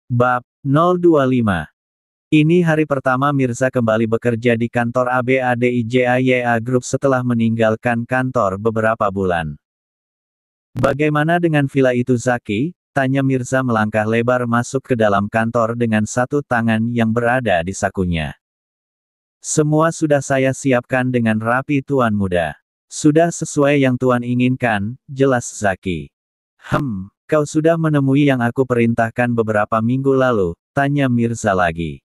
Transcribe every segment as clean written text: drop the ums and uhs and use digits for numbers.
Bab 025. Ini hari pertama Mirza kembali bekerja di kantor ABADIJAYA Group setelah meninggalkan kantor beberapa bulan. Bagaimana dengan villa itu Zaki? Tanya Mirza melangkah lebar masuk ke dalam kantor dengan satu tangan yang berada di sakunya. Semua sudah saya siapkan dengan rapi Tuan Muda. Sudah sesuai yang Tuan inginkan, jelas Zaki. Kau sudah menemui yang aku perintahkan beberapa minggu lalu, tanya Mirza lagi.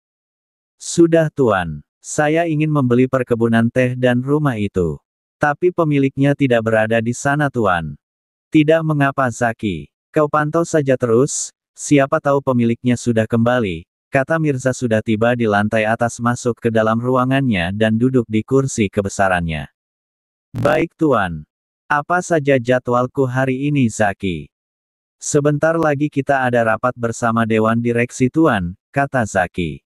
Sudah Tuan, saya ingin membeli perkebunan teh dan rumah itu. Tapi pemiliknya tidak berada di sana Tuan. Tidak mengapa Zaki, kau pantau saja terus, siapa tahu pemiliknya sudah kembali, kata Mirza sudah tiba di lantai atas masuk ke dalam ruangannya dan duduk di kursi kebesarannya. Baik Tuan. Apa saja jadwalku hari ini Zaki? Sebentar lagi kita ada rapat bersama Dewan Direksi Tuan, kata Zaki.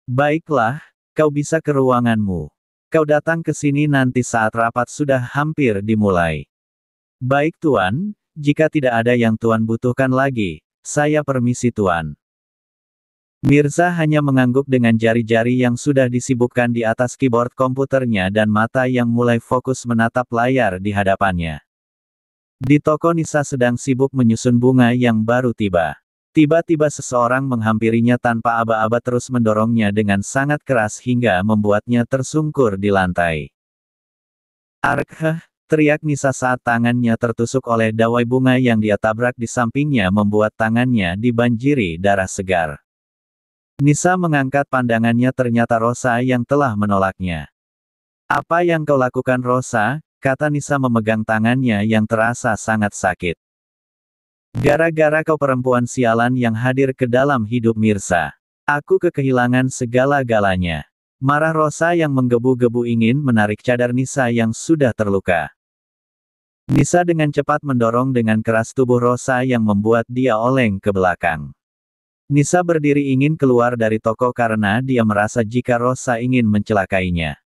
Baiklah, kau bisa ke ruanganmu. Kau datang ke sini nanti saat rapat sudah hampir dimulai. Baik Tuan, jika tidak ada yang Tuan butuhkan lagi, saya permisi Tuan. Mirza hanya mengangguk dengan jari-jari yang sudah disibukkan di atas keyboard komputernya dan mata yang mulai fokus menatap layar di hadapannya. Di toko Nisa sedang sibuk menyusun bunga yang baru tiba. Tiba-tiba seseorang menghampirinya tanpa aba-aba terus mendorongnya dengan sangat keras hingga membuatnya tersungkur di lantai. Arkhah, teriak Nisa saat tangannya tertusuk oleh dawai bunga yang dia tabrak di sampingnya membuat tangannya dibanjiri darah segar. Nisa mengangkat pandangannya ternyata Rosa yang telah menolaknya. Apa yang kau lakukan Rosa? Kata Nisa memegang tangannya yang terasa sangat sakit. Gara-gara kau perempuan sialan yang hadir ke dalam hidup Mirza. Aku kehilangan segala-galanya. Marah Rosa yang menggebu-gebu ingin menarik cadar Nisa yang sudah terluka. Nisa dengan cepat mendorong dengan keras tubuh Rosa yang membuat dia oleng ke belakang. Nisa berdiri ingin keluar dari toko karena dia merasa jika Rosa ingin mencelakainya.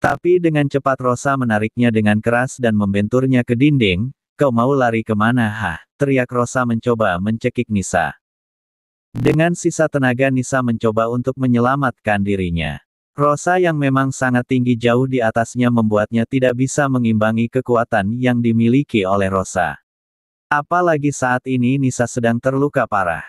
Tapi dengan cepat Rosa menariknya dengan keras dan membenturnya ke dinding. Kau mau lari kemana hah? Teriak Rosa mencoba mencekik Nisa. Dengan sisa tenaga Nisa mencoba untuk menyelamatkan dirinya. Rosa yang memang sangat tinggi jauh di atasnya membuatnya tidak bisa mengimbangi kekuatan yang dimiliki oleh Rosa. Apalagi saat ini Nisa sedang terluka parah.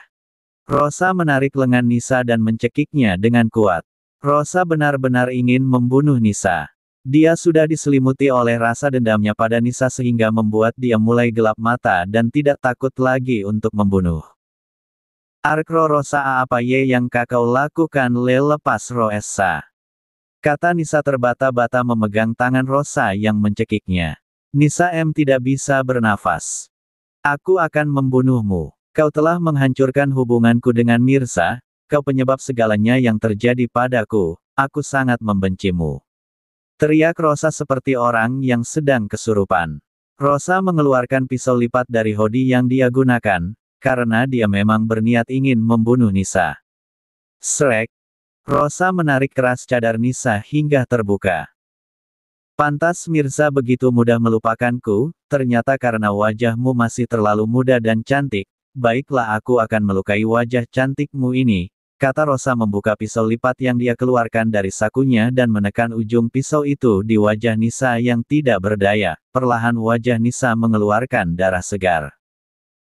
Rosa menarik lengan Nisa dan mencekiknya dengan kuat. Rosa benar-benar ingin membunuh Nisa. Dia sudah diselimuti oleh rasa dendamnya pada Nisa sehingga membuat dia mulai gelap mata dan tidak takut lagi untuk membunuh. Arkro Rosa apa ye yang kau lakukan lepas Roesa? Kata Nisa terbata-bata memegang tangan Rosa yang mencekiknya. Nisa tidak bisa bernafas. Aku akan membunuhmu. Kau telah menghancurkan hubunganku dengan Mirza. Kau penyebab segalanya yang terjadi padaku, aku sangat membencimu. Teriak Rosa seperti orang yang sedang kesurupan. Rosa mengeluarkan pisau lipat dari hoodie yang dia gunakan, karena dia memang berniat ingin membunuh Nisa. Srek! Rosa menarik keras cadar Nisa hingga terbuka. Pantas Mirza begitu mudah melupakanku, ternyata karena wajahmu masih terlalu muda dan cantik, baiklah aku akan melukai wajah cantikmu ini. Kata Rosa membuka pisau lipat yang dia keluarkan dari sakunya dan menekan ujung pisau itu di wajah Nisa yang tidak berdaya. Perlahan wajah Nisa mengeluarkan darah segar.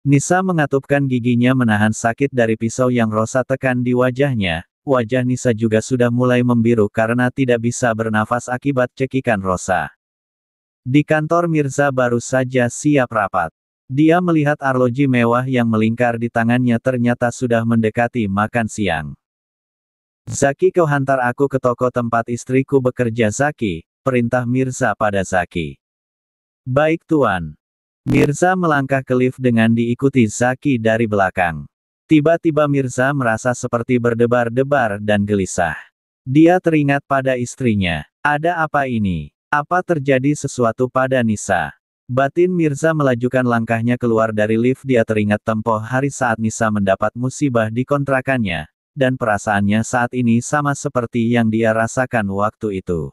Nisa mengatupkan giginya menahan sakit dari pisau yang Rosa tekan di wajahnya. Wajah Nisa juga sudah mulai membiru karena tidak bisa bernafas akibat cekikan Rosa. Di kantor Mirza baru saja siap rapat. Dia melihat arloji mewah yang melingkar di tangannya ternyata sudah mendekati makan siang. Zaki kau hantar aku ke toko tempat istriku bekerja Zaki, perintah Mirza pada Zaki. Baik Tuan. Mirza melangkah ke lift dengan diikuti Zaki dari belakang. Tiba-tiba Mirza merasa seperti berdebar-debar dan gelisah. Dia teringat pada istrinya. Ada apa ini? Apa terjadi sesuatu pada Nisa? Batin Mirza melajukan langkahnya keluar dari lift. Dia teringat tempo hari saat Nisa mendapat musibah di kontrakannya, dan perasaannya saat ini sama seperti yang dia rasakan waktu itu.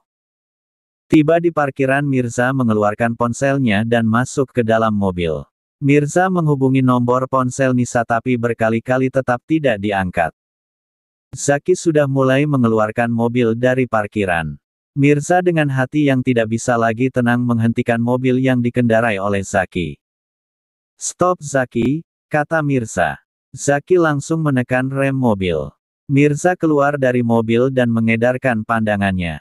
Tiba di parkiran Mirza mengeluarkan ponselnya dan masuk ke dalam mobil. Mirza menghubungi nomor ponsel Nisa tapi berkali-kali tetap tidak diangkat. Zaki sudah mulai mengeluarkan mobil dari parkiran. Mirza dengan hati yang tidak bisa lagi tenang menghentikan mobil yang dikendarai oleh Zaki. "Stop Zaki," kata Mirza. Zaki langsung menekan rem mobil. Mirza keluar dari mobil dan mengedarkan pandangannya.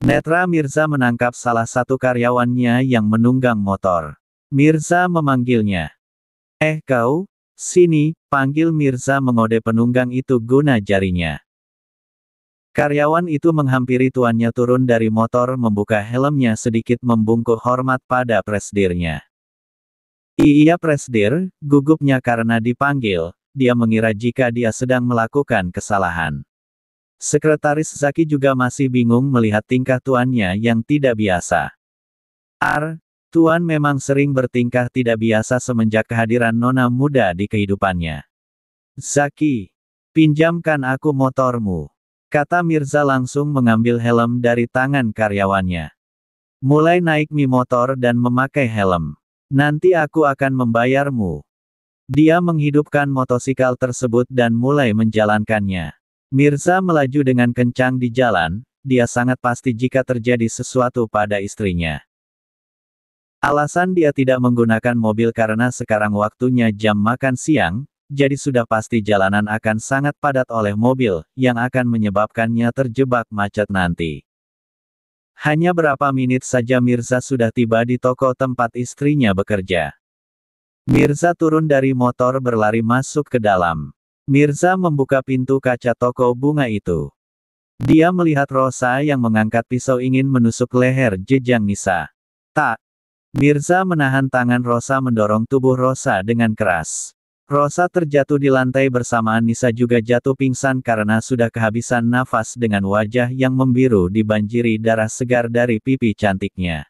Netra Mirza menangkap salah satu karyawannya yang menunggang motor. Mirza memanggilnya. Kau, sini," panggil Mirza mengode penunggang itu guna jarinya. Karyawan itu menghampiri tuannya turun dari motor membuka helmnya sedikit membungkuk hormat pada presidirnya. "Iya presidir," gugupnya karena dipanggil, dia mengira jika dia sedang melakukan kesalahan. Sekretaris Zaki juga masih bingung melihat tingkah tuannya yang tidak biasa. Tuan memang sering bertingkah tidak biasa semenjak kehadiran nona muda di kehidupannya. "Zaki, pinjamkan aku motormu," kata Mirza langsung mengambil helm dari tangan karyawannya. "Mulai naik motor dan memakai helm. Nanti aku akan membayarmu." Dia menghidupkan motosikal tersebut dan mulai menjalankannya. Mirza melaju dengan kencang di jalan, dia sangat pasti jika terjadi sesuatu pada istrinya. Alasan dia tidak menggunakan mobil karena sekarang waktunya jam makan siang, jadi sudah pasti jalanan akan sangat padat oleh mobil, yang akan menyebabkannya terjebak macet nanti. Hanya berapa menit saja Mirza sudah tiba di toko tempat istrinya bekerja. Mirza turun dari motor berlari masuk ke dalam. Mirza membuka pintu kaca toko bunga itu. Dia melihat Rosa yang mengangkat pisau ingin menusuk leher Jejang Nisa. "Tak!" Mirza menahan tangan Rosa mendorong tubuh Rosa dengan keras. Rosa terjatuh di lantai bersamaan Nisa juga jatuh pingsan karena sudah kehabisan nafas dengan wajah yang membiru dibanjiri darah segar dari pipi cantiknya.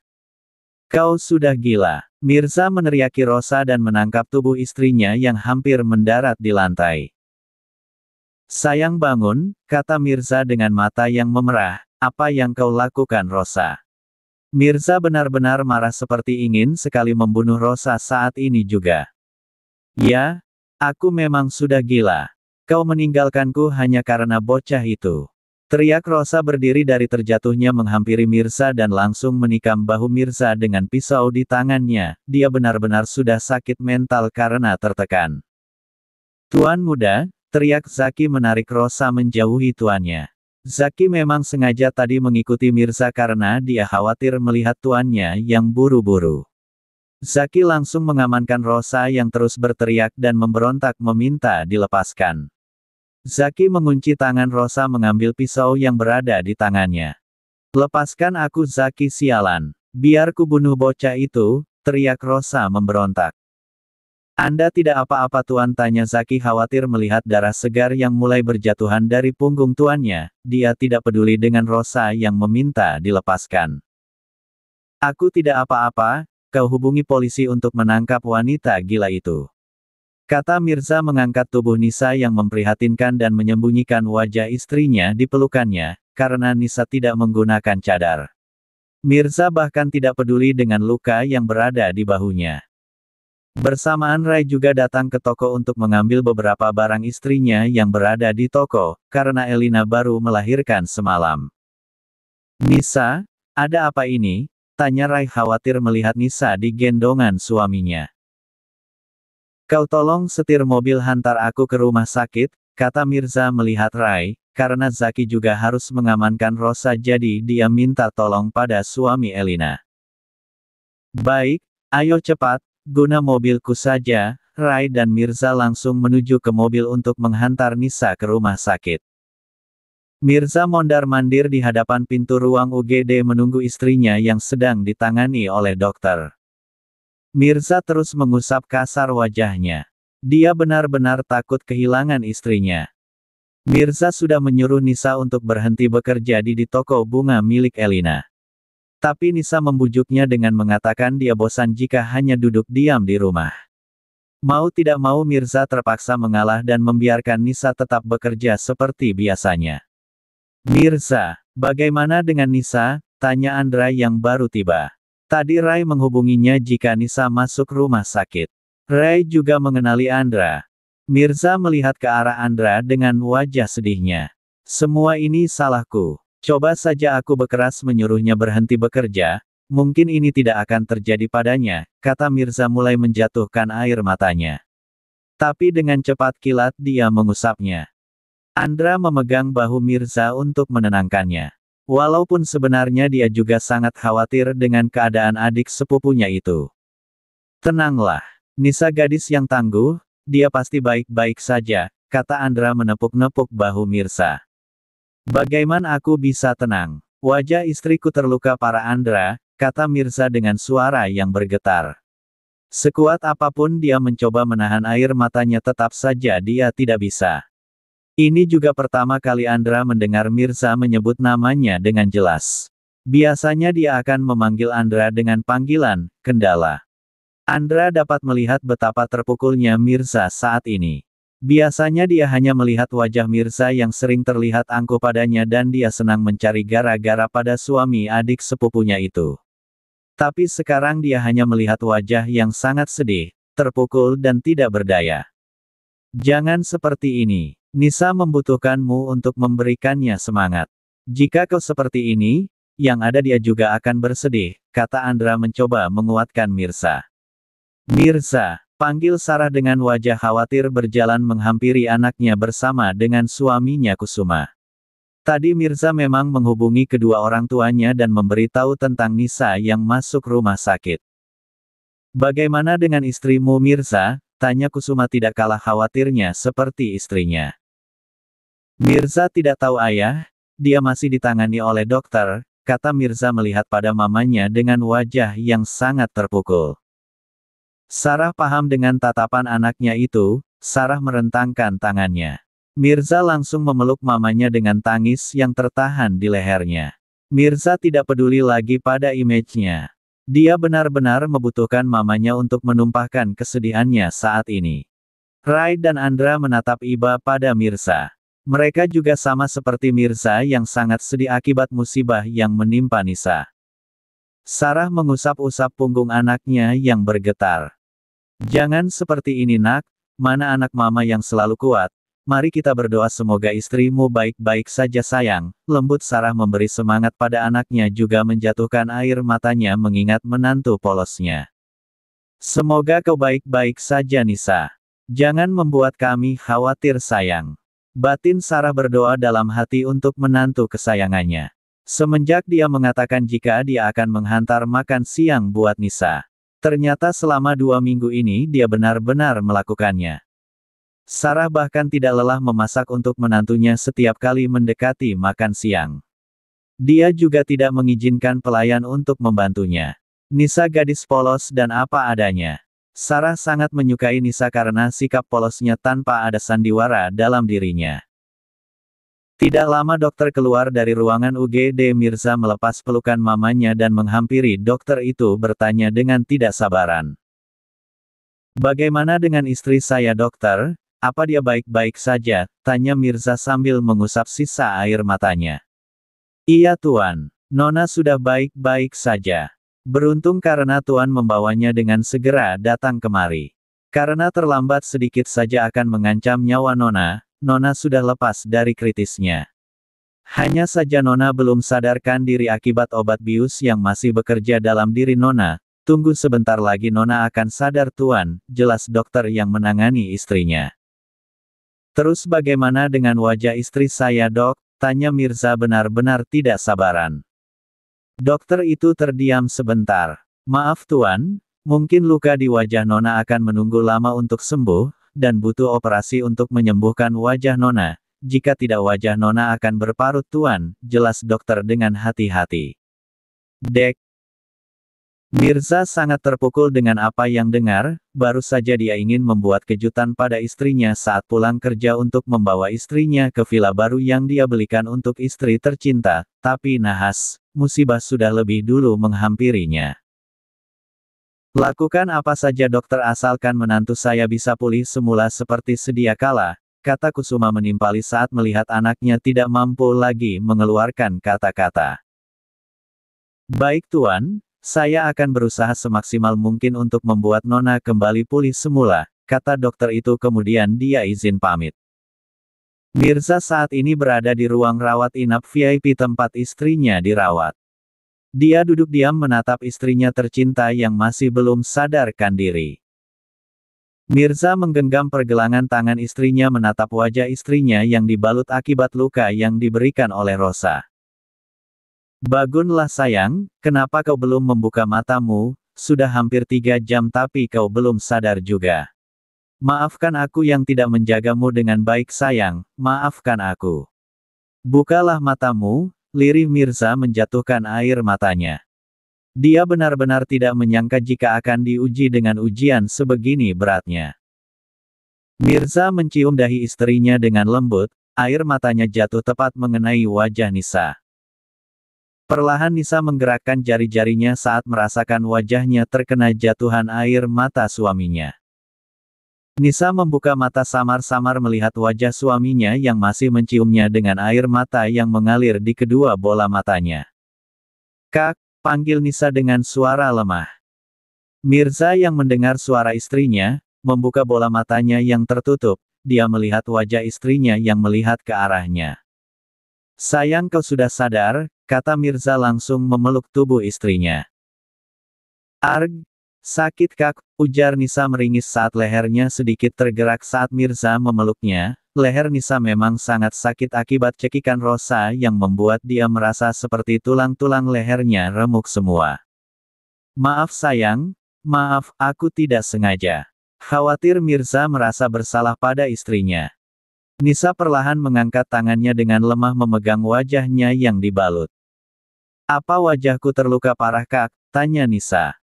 "Kau sudah gila!" Mirza meneriaki Rosa dan menangkap tubuh istrinya yang hampir mendarat di lantai. "Sayang bangun," kata Mirza dengan mata yang memerah, "apa yang kau lakukan Rosa?" Mirza benar-benar marah seperti ingin sekali membunuh Rosa saat ini juga. "Ya, aku memang sudah gila. Kau meninggalkanku hanya karena bocah itu." Teriak Rosa berdiri dari terjatuhnya menghampiri Mirza dan langsung menikam bahu Mirza dengan pisau di tangannya, dia benar-benar sudah sakit mental karena tertekan. "Tuan muda," teriak Zaki menarik Rosa menjauhi tuannya. Zaki memang sengaja tadi mengikuti Mirza karena dia khawatir melihat tuannya yang buru-buru. Zaki langsung mengamankan Rosa yang terus berteriak dan memberontak meminta dilepaskan. Zaki mengunci tangan Rosa mengambil pisau yang berada di tangannya. "Lepaskan aku Zaki sialan. Biar ku bunuh bocah itu," teriak Rosa memberontak. "Anda tidak apa-apa tuan?" tanya Zaki khawatir melihat darah segar yang mulai berjatuhan dari punggung tuannya, dia tidak peduli dengan Rosa yang meminta dilepaskan. "Aku tidak apa-apa, kau hubungi polisi untuk menangkap wanita gila itu," kata Mirza mengangkat tubuh Nisa yang memprihatinkan dan menyembunyikan wajah istrinya di pelukannya, karena Nisa tidak menggunakan cadar. Mirza bahkan tidak peduli dengan luka yang berada di bahunya. Bersamaan Rai juga datang ke toko untuk mengambil beberapa barang istrinya yang berada di toko, karena Elina baru melahirkan semalam. "Nisa, ada apa ini?" tanya Rai khawatir melihat Nisa di gendongan suaminya. "Kau tolong setir mobil hantar aku ke rumah sakit," kata Mirza melihat Rai, karena Zaki juga harus mengamankan Rosa jadi dia minta tolong pada suami Elina. "Baik, ayo cepat, guna mobilku saja." Rai dan Mirza langsung menuju ke mobil untuk menghantar Nisa ke rumah sakit. Mirza mondar-mandir di hadapan pintu ruang UGD menunggu istrinya yang sedang ditangani oleh dokter. Mirza terus mengusap kasar wajahnya. Dia benar-benar takut kehilangan istrinya. Mirza sudah menyuruh Nisa untuk berhenti bekerja di toko bunga milik Elina. Tapi Nisa membujuknya dengan mengatakan dia bosan jika hanya duduk diam di rumah. Mau tidak mau Mirza terpaksa mengalah dan membiarkan Nisa tetap bekerja seperti biasanya. "Mirza, bagaimana dengan Nisa?" tanya Andra yang baru tiba. Tadi Rai menghubunginya jika Nisa masuk rumah sakit. Rai juga mengenali Andra. Mirza melihat ke arah Andra dengan wajah sedihnya. Semua ini salahku. Coba saja aku berkeras menyuruhnya berhenti bekerja, mungkin ini tidak akan terjadi padanya, kata Mirza mulai menjatuhkan air matanya. Tapi dengan cepat kilat dia mengusapnya. Andra memegang bahu Mirza untuk menenangkannya. Walaupun sebenarnya dia juga sangat khawatir dengan keadaan adik sepupunya itu. Tenanglah. Nisa gadis yang tangguh, dia pasti baik-baik saja, kata Andra menepuk-nepuk bahu Mirza. Bagaimana aku bisa tenang? Wajah istriku terluka parah Andra, kata Mirza dengan suara yang bergetar. Sekuat apapun dia mencoba menahan air matanya tetap saja dia tidak bisa. Ini juga pertama kali Andra mendengar Mirza menyebut namanya dengan jelas. Biasanya dia akan memanggil Andra dengan panggilan, Kendala. Andra dapat melihat betapa terpukulnya Mirza saat ini. Biasanya dia hanya melihat wajah Mirza yang sering terlihat angkuh padanya dan dia senang mencari gara-gara pada suami adik sepupunya itu. Tapi sekarang dia hanya melihat wajah yang sangat sedih, terpukul dan tidak berdaya. Jangan seperti ini. Nisa membutuhkanmu untuk memberikannya semangat. Jika kau seperti ini, yang ada dia juga akan bersedih, kata Andra mencoba menguatkan Mirza. Mirza, panggil Sarah dengan wajah khawatir berjalan menghampiri anaknya bersama dengan suaminya Kusuma. Tadi Mirza memang menghubungi kedua orang tuanya dan memberitahu tentang Nisa yang masuk rumah sakit. Bagaimana dengan istrimu Mirza? Tanya Kusuma tidak kalah khawatirnya seperti istrinya. Mirza tidak tahu ayah, dia masih ditangani oleh dokter, kata Mirza melihat pada mamanya dengan wajah yang sangat terpukul. Sarah paham dengan tatapan anaknya itu, Sarah merentangkan tangannya. Mirza langsung memeluk mamanya dengan tangis yang tertahan di lehernya. Mirza tidak peduli lagi pada image-nya. Dia benar-benar membutuhkan mamanya untuk menumpahkan kesedihannya saat ini. Rai dan Andra menatap iba pada Mirza. Mereka juga sama seperti Mirza yang sangat sedih akibat musibah yang menimpa Nisa. Sarah mengusap-usap punggung anaknya yang bergetar. Jangan seperti ini nak, mana anak mama yang selalu kuat. Mari kita berdoa semoga istrimu baik-baik saja sayang. Lembut Sarah memberi semangat pada anaknya juga menjatuhkan air matanya mengingat menantu polosnya. Semoga kau baik-baik saja Nisa. Jangan membuat kami khawatir sayang. Batin Sarah berdoa dalam hati untuk menantu kesayangannya. Semenjak dia mengatakan jika dia akan menghantar makan siang buat Nisa. Ternyata selama 2 minggu ini dia benar-benar melakukannya. Sarah bahkan tidak lelah memasak untuk menantunya setiap kali mendekati makan siang. Dia juga tidak mengizinkan pelayan untuk membantunya. Nisa gadis polos dan apa adanya. Sarah sangat menyukai Nisa karena sikap polosnya tanpa ada sandiwara dalam dirinya. Tidak lama dokter keluar dari ruangan UGD. Mirza melepas pelukan mamanya dan menghampiri dokter itu bertanya dengan tidak sabaran. Bagaimana dengan istri saya dokter? Apa dia baik-baik saja? Tanya Mirza sambil mengusap sisa air matanya. Iya Tuan, Nona sudah baik-baik saja. Beruntung karena Tuan membawanya dengan segera datang kemari. Karena terlambat sedikit saja akan mengancam nyawa Nona, Nona sudah lepas dari kritisnya. Hanya saja Nona belum sadarkan diri akibat obat bius yang masih bekerja dalam diri Nona. Tunggu sebentar lagi Nona akan sadar Tuan, jelas dokter yang menangani istrinya. Terus bagaimana dengan wajah istri saya dok? Tanya Mirza benar-benar tidak sabaran. Dokter itu terdiam sebentar. Maaf Tuan, mungkin luka di wajah Nona akan menunggu lama untuk sembuh, dan butuh operasi untuk menyembuhkan wajah Nona. Jika tidak wajah Nona akan berparut Tuan, jelas dokter dengan hati-hati. Dek. Mirza sangat terpukul dengan apa yang dengar, baru saja dia ingin membuat kejutan pada istrinya saat pulang kerja untuk membawa istrinya ke villa baru yang dia belikan untuk istri tercinta, tapi nahas, musibah sudah lebih dulu menghampirinya. Lakukan apa saja dokter asalkan menantu saya bisa pulih semula seperti sedia kala, kata Kusuma menimpali saat melihat anaknya tidak mampu lagi mengeluarkan kata-kata. Baik Tuan, Saya akan berusaha semaksimal mungkin untuk membuat Nona kembali pulih semula, kata dokter itu kemudian dia izin pamit. Mirza saat ini berada di ruang rawat inap VIP tempat istrinya dirawat. Dia duduk diam menatap istrinya tercinta yang masih belum sadarkan diri. Mirza menggenggam pergelangan tangan istrinya menatap wajah istrinya yang dibalut akibat luka yang diberikan oleh Rosa. Bangunlah sayang, kenapa kau belum membuka matamu? Sudah hampir 3 jam tapi kau belum sadar juga. Maafkan aku yang tidak menjagamu dengan baik sayang, maafkan aku. Bukalah matamu, lirih Mirza menjatuhkan air matanya. Dia benar-benar tidak menyangka jika akan diuji dengan ujian sebegini beratnya. Mirza mencium dahi istrinya dengan lembut, air matanya jatuh tepat mengenai wajah Nisa. Perlahan Nisa menggerakkan jari-jarinya saat merasakan wajahnya terkena jatuhan air mata suaminya. Nisa membuka mata samar-samar melihat wajah suaminya yang masih menciumnya dengan air mata yang mengalir di kedua bola matanya. Kak, panggil Nisa dengan suara lemah. Mirza yang mendengar suara istrinya, membuka bola matanya yang tertutup, dia melihat wajah istrinya yang melihat ke arahnya. Sayang kau sudah sadar, kata Mirza langsung memeluk tubuh istrinya. Arg, sakit kak, ujar Nisa meringis saat lehernya sedikit tergerak saat Mirza memeluknya. Leher Nisa memang sangat sakit akibat cekikan Rosa yang membuat dia merasa seperti tulang-tulang lehernya remuk semua. Maaf sayang, maaf, aku tidak sengaja. Khawatir Mirza merasa bersalah pada istrinya. Nisa perlahan mengangkat tangannya dengan lemah memegang wajahnya yang dibalut. Apa wajahku terluka parah kak? Tanya Nisa.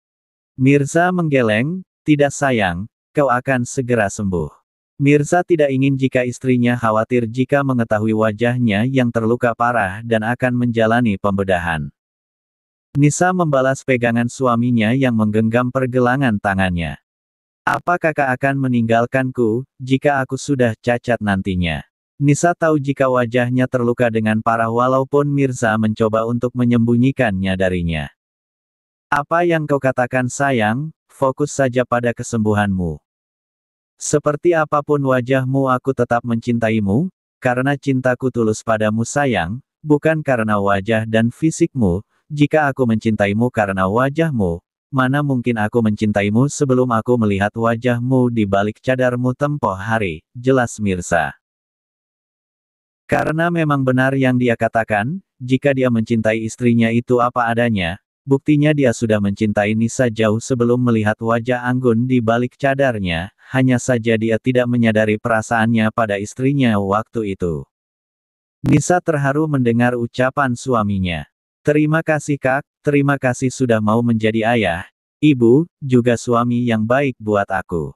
Mirza menggeleng, tidak sayang, kau akan segera sembuh. Mirza tidak ingin jika istrinya khawatir jika mengetahui wajahnya yang terluka parah dan akan menjalani pembedahan. Nisa membalas pegangan suaminya yang menggenggam pergelangan tangannya. Apa kakak akan meninggalkanku, jika aku sudah cacat nantinya? Nisa tahu jika wajahnya terluka dengan parah walaupun Mirza mencoba untuk menyembunyikannya darinya. Apa yang kau katakan sayang, fokus saja pada kesembuhanmu. Seperti apapun wajahmu aku tetap mencintaimu, karena cintaku tulus padamu sayang, bukan karena wajah dan fisikmu. Jika aku mencintaimu karena wajahmu, mana mungkin aku mencintaimu sebelum aku melihat wajahmu di balik cadarmu tempoh hari, jelas Mirza. Karena memang benar yang dia katakan, jika dia mencintai istrinya itu apa adanya, buktinya dia sudah mencintai Nisa jauh sebelum melihat wajah anggun di balik cadarnya, hanya saja dia tidak menyadari perasaannya pada istrinya waktu itu. Nisa terharu mendengar ucapan suaminya. Terima kasih kak, terima kasih sudah mau menjadi ayah, ibu, juga suami yang baik buat aku.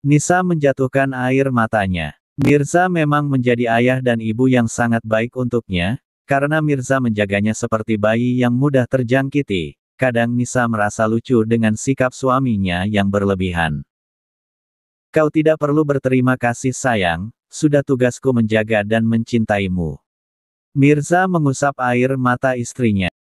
Nisa menjatuhkan air matanya. Mirza memang menjadi ayah dan ibu yang sangat baik untuknya, karena Mirza menjaganya seperti bayi yang mudah terjangkiti. Kadang Nisa merasa lucu dengan sikap suaminya yang berlebihan. Kau tidak perlu berterima kasih sayang, sudah tugasku menjaga dan mencintaimu. Mirza mengusap air mata istrinya.